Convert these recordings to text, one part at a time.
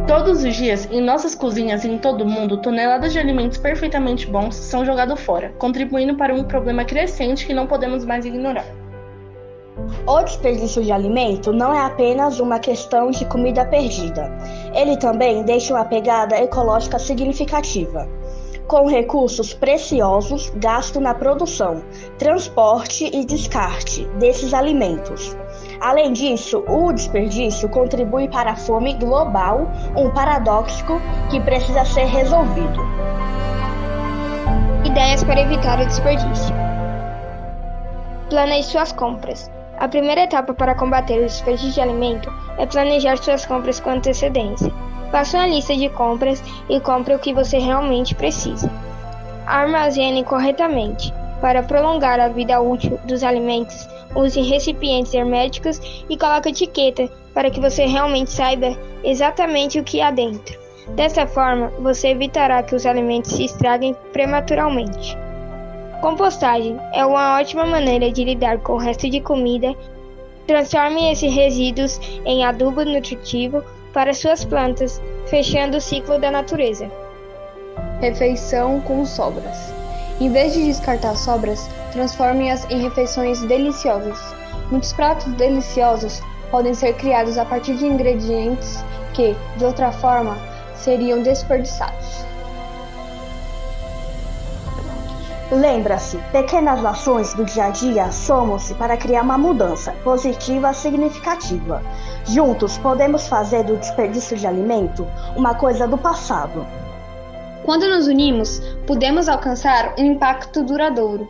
Todos os dias, em nossas cozinhas e em todo o mundo, toneladas de alimentos perfeitamente bons são jogados fora, contribuindo para um problema crescente que não podemos mais ignorar. O desperdício de alimento não é apenas uma questão de comida perdida. Ele também deixa uma pegada ecológica significativa, com recursos preciosos gastos na produção, transporte e descarte desses alimentos. Além disso, o desperdício contribui para a fome global, um paradoxo que precisa ser resolvido. Ideias para evitar o desperdício. Planeje suas compras. A primeira etapa para combater o desperdício de alimento é planejar suas compras com antecedência. Faça uma lista de compras e compre o que você realmente precisa. Armazene corretamente. Para prolongar a vida útil dos alimentos, use recipientes herméticos e coloque etiqueta para que você realmente saiba exatamente o que há dentro. Dessa forma, você evitará que os alimentos se estraguem prematuramente. Compostagem é uma ótima maneira de lidar com o resto de comida. Transforme esses resíduos em adubo nutritivo para suas plantas, fechando o ciclo da natureza. Refeição com sobras. Em vez de descartar sobras, transforme-as em refeições deliciosas. Muitos pratos deliciosos podem ser criados a partir de ingredientes que, de outra forma, seriam desperdiçados. Lembra-se, pequenas ações do dia a dia somam-se para criar uma mudança positiva significativa. Juntos podemos fazer do desperdício de alimento uma coisa do passado. Quando nos unimos, podemos alcançar um impacto duradouro.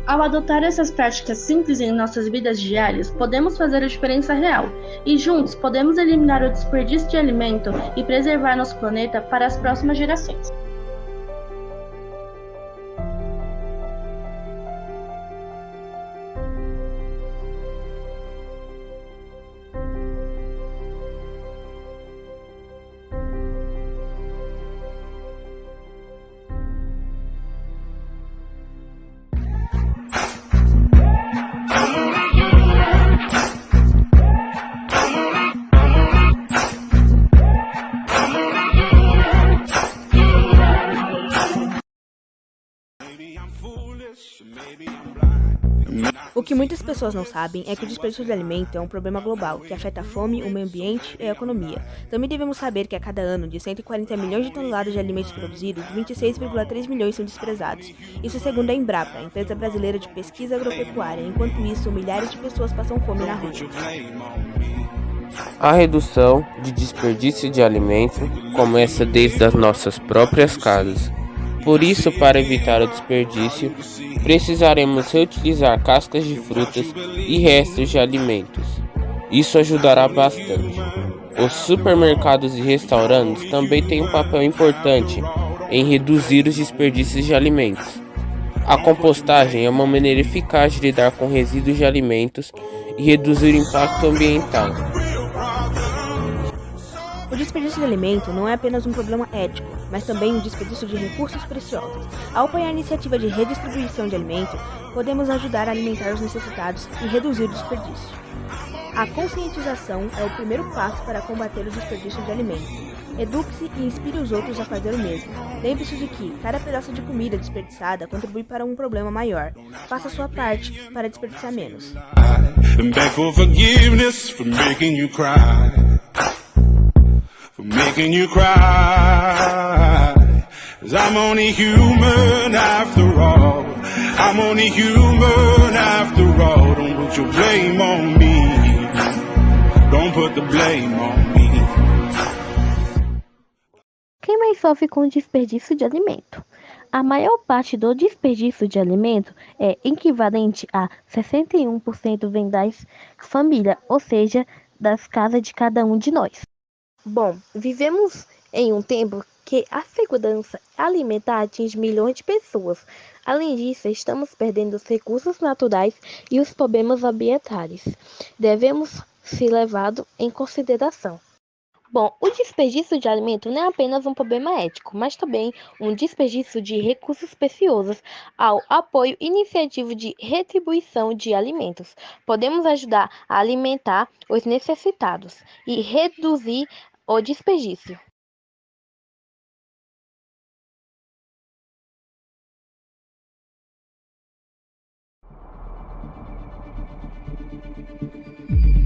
Ao adotar essas práticas simples em nossas vidas diárias, podemos fazer a diferença real e juntos podemos eliminar o desperdício de alimento e preservar nosso planeta para as próximas gerações. O que muitas pessoas não sabem é que o desperdício de alimento é um problema global que afeta a fome, o meio ambiente e a economia. Também devemos saber que a cada ano, de 140 milhões de toneladas de alimentos produzidos, 26,3 milhões são desprezados. Isso segundo a Embrapa, a empresa brasileira de pesquisa agropecuária. Enquanto isso, milhares de pessoas passam fome na rua. A redução de desperdício de alimento começa desde as nossas próprias casas. Por isso, para evitar o desperdício, precisaremos reutilizar cascas de frutas e restos de alimentos. Isso ajudará bastante. Os supermercados e restaurantes também têm um papel importante em reduzir os desperdícios de alimentos. A compostagem é uma maneira eficaz de lidar com resíduos de alimentos e reduzir o impacto ambiental. O desperdício de alimento não é apenas um problema ético, mas também um desperdício de recursos preciosos. Ao apoiar a iniciativa de redistribuição de alimento, podemos ajudar a alimentar os necessitados e reduzir o desperdício. A conscientização é o primeiro passo para combater o desperdício de alimento. Eduque-se e inspire os outros a fazer o mesmo. Lembre-se de que cada pedaço de comida desperdiçada contribui para um problema maior. Faça a sua parte para desperdiçar menos. Making you cry, 'cause I'm only human after all. I'm only human after all. Don't put your blame on me. Don't put the blame on me. Quem mais sofre com o desperdício de alimento? A maior parte do desperdício de alimento é equivalente a 61% vem das famílias, ou seja, das casas de cada um de nós. Bom, vivemos em um tempo que a segurança alimentar atinge milhões de pessoas. Além disso, estamos perdendo os recursos naturais e os problemas ambientais. Devemos ser levados em consideração. Bom, o desperdício de alimento não é apenas um problema ético, mas também um desperdício de recursos preciosos. Ao apoio iniciativo de retribuição de alimentos, podemos ajudar a alimentar os necessitados e reduzir O desperdício.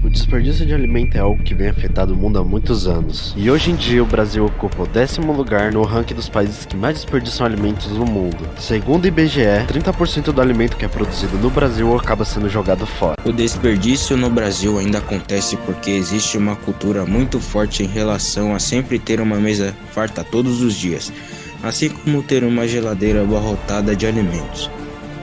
O desperdício de alimento é algo que vem afetando o mundo há muitos anos. E hoje em dia o Brasil ocupa o 10º lugar no ranking dos países que mais desperdiçam alimentos no mundo. Segundo o IBGE, 30% do alimento que é produzido no Brasil acaba sendo jogado fora. O desperdício no Brasil ainda acontece porque existe uma cultura muito forte em relação a sempre ter uma mesa farta todos os dias, assim como ter uma geladeira abarrotada de alimentos.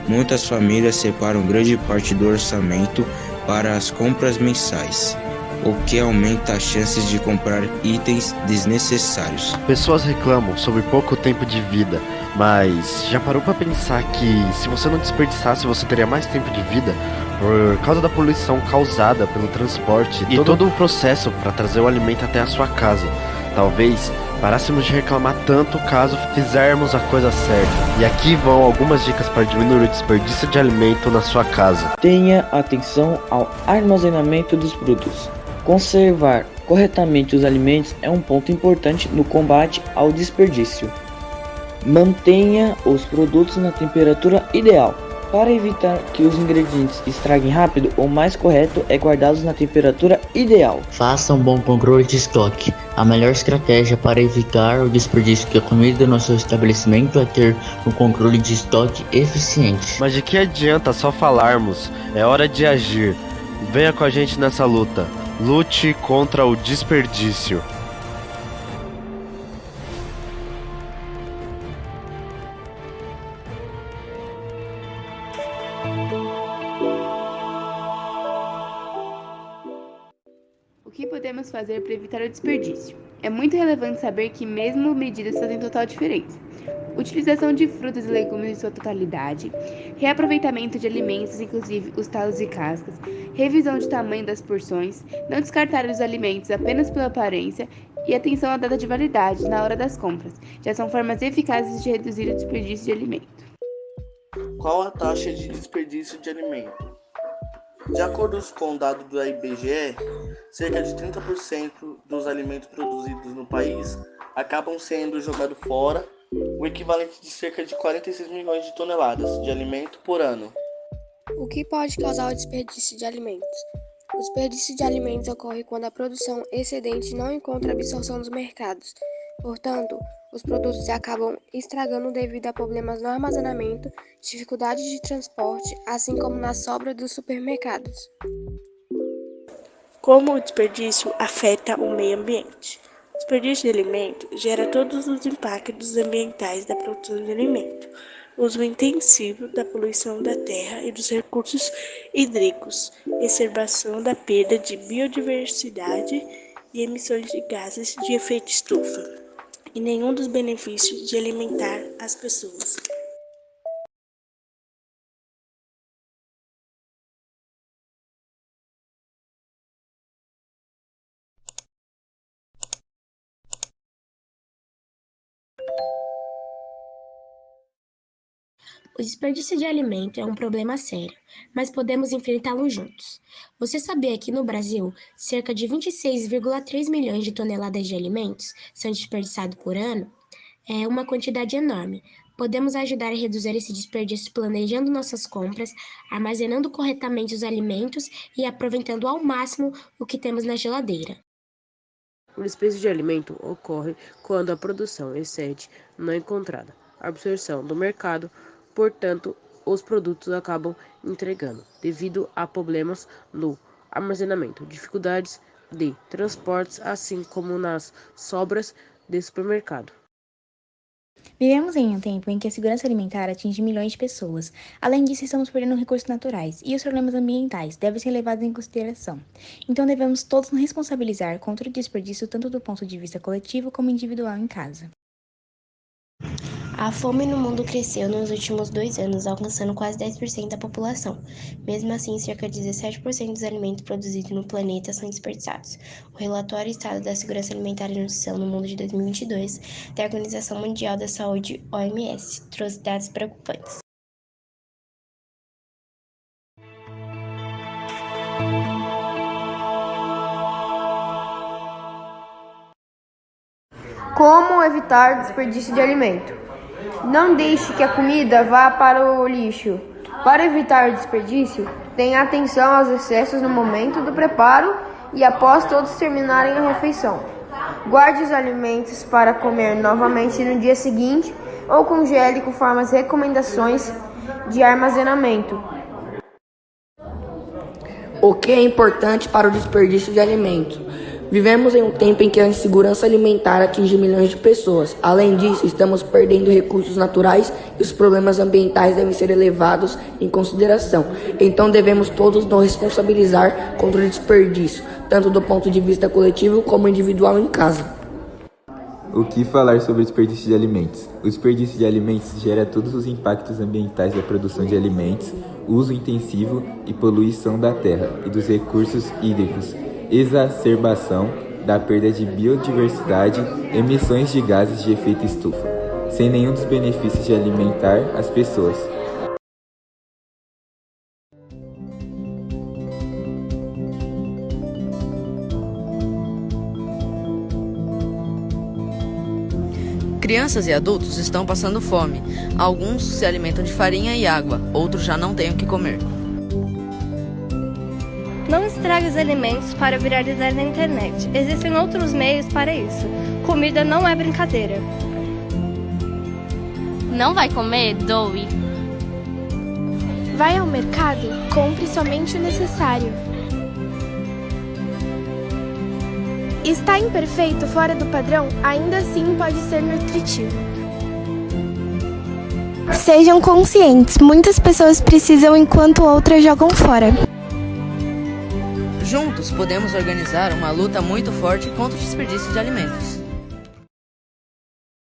Muitas famílias separam grande parte do orçamento para as compras mensais, o que aumenta as chances de comprar itens desnecessários. Pessoas reclamam sobre pouco tempo de vida, mas já parou para pensar que se você não desperdiçasse, você teria mais tempo de vida por causa da poluição causada pelo transporte e todo o processo para trazer o alimento até a sua casa? Talvez parássemos de reclamar tanto caso fizermos a coisa certa. E aqui vão algumas dicas para diminuir o desperdício de alimento na sua casa. Tenha atenção ao armazenamento dos produtos. Conservar corretamente os alimentos é um ponto importante no combate ao desperdício. Mantenha os produtos na temperatura ideal. Para evitar que os ingredientes estraguem rápido, o mais correto é guardá-los na temperatura ideal. Faça um bom controle de estoque. A melhor estratégia para evitar o desperdício de comida no seu estabelecimento é ter um controle de estoque eficiente. Mas de que adianta só falarmos? É hora de agir. Venha com a gente nessa luta. Lute contra o desperdício. O que podemos fazer para evitar o desperdício? É muito relevante saber que mesmo medidas fazem total diferença. Utilização de frutas e legumes em sua totalidade, reaproveitamento de alimentos, inclusive os talos e cascas, revisão de tamanho das porções, não descartar os alimentos apenas pela aparência e atenção à data de validade na hora das compras. Já são formas eficazes de reduzir o desperdício de alimento. Qual a taxa de desperdício de alimento? De acordo com dados do IBGE, cerca de 30% dos alimentos produzidos no país acabam sendo jogados fora, o equivalente de cerca de 46 milhões de toneladas de alimento por ano. O que pode causar o desperdício de alimentos? O desperdício de alimentos ocorre quando a produção excedente não encontra absorção dos mercados. Portanto, os produtos acabam estragando devido a problemas no armazenamento, dificuldades de transporte, assim como na sobra dos supermercados. Como o desperdício afeta o meio ambiente? O desperdício de alimento gera todos os impactos ambientais da produção de alimento, uso intensivo da poluição da terra e dos recursos hídricos, exacerbação da perda de biodiversidade e emissões de gases de efeito estufa, e nenhum dos benefícios de alimentar as pessoas. O desperdício de alimento é um problema sério, mas podemos enfrentá-lo juntos. Você sabia que no Brasil, cerca de 26,3 milhões de toneladas de alimentos são desperdiçados por ano? É uma quantidade enorme. Podemos ajudar a reduzir esse desperdício planejando nossas compras, armazenando corretamente os alimentos e aproveitando ao máximo o que temos na geladeira. O desperdício de alimento ocorre quando a produção excede não é encontrada a absorção do mercado. Portanto, os produtos acabam entregando devido a problemas no armazenamento, dificuldades de transportes, assim como nas sobras de supermercado. Vivemos em um tempo em que a segurança alimentar atinge milhões de pessoas. Além disso, estamos perdendo recursos naturais e os problemas ambientais devem ser levados em consideração. Então, devemos todos nos responsabilizar contra o desperdício tanto do ponto de vista coletivo como individual em casa. A fome no mundo cresceu nos últimos 2 anos, alcançando quase 10% da população. Mesmo assim, cerca de 17% dos alimentos produzidos no planeta são desperdiçados. O relatório Estado da Segurança Alimentar e Nutrição no Mundo de 2022 da Organização Mundial da Saúde, OMS, trouxe dados preocupantes. Como evitar desperdício de alimento? Não deixe que a comida vá para o lixo. Para evitar desperdício, tenha atenção aos excessos no momento do preparo e após todos terminarem a refeição. Guarde os alimentos para comer novamente no dia seguinte ou congele conforme as recomendações de armazenamento. O que é importante para o desperdício de alimentos? Vivemos em um tempo em que a insegurança alimentar atinge milhões de pessoas. Além disso, estamos perdendo recursos naturais e os problemas ambientais devem ser levados em consideração. Então devemos todos nos responsabilizar contra o desperdício, tanto do ponto de vista coletivo como individual em casa. O que falar sobre o desperdício de alimentos? O desperdício de alimentos gera todos os impactos ambientais da produção de alimentos, uso intensivo e poluição da terra e dos recursos hídricos, exacerbação da perda de biodiversidade, emissões de gases de efeito estufa, sem nenhum dos benefícios de alimentar as pessoas. Crianças e adultos estão passando fome. Alguns se alimentam de farinha e água, outros já não têm o que comer. Não estrague os alimentos para viralizar na internet. Existem outros meios para isso. Comida não é brincadeira. Não vai comer? Doe. Vai ao mercado, compre somente o necessário. Está imperfeito, fora do padrão, ainda assim pode ser nutritivo. Sejam conscientes, muitas pessoas precisam enquanto outras jogam fora. Juntos podemos organizar uma luta muito forte contra o desperdício de alimentos.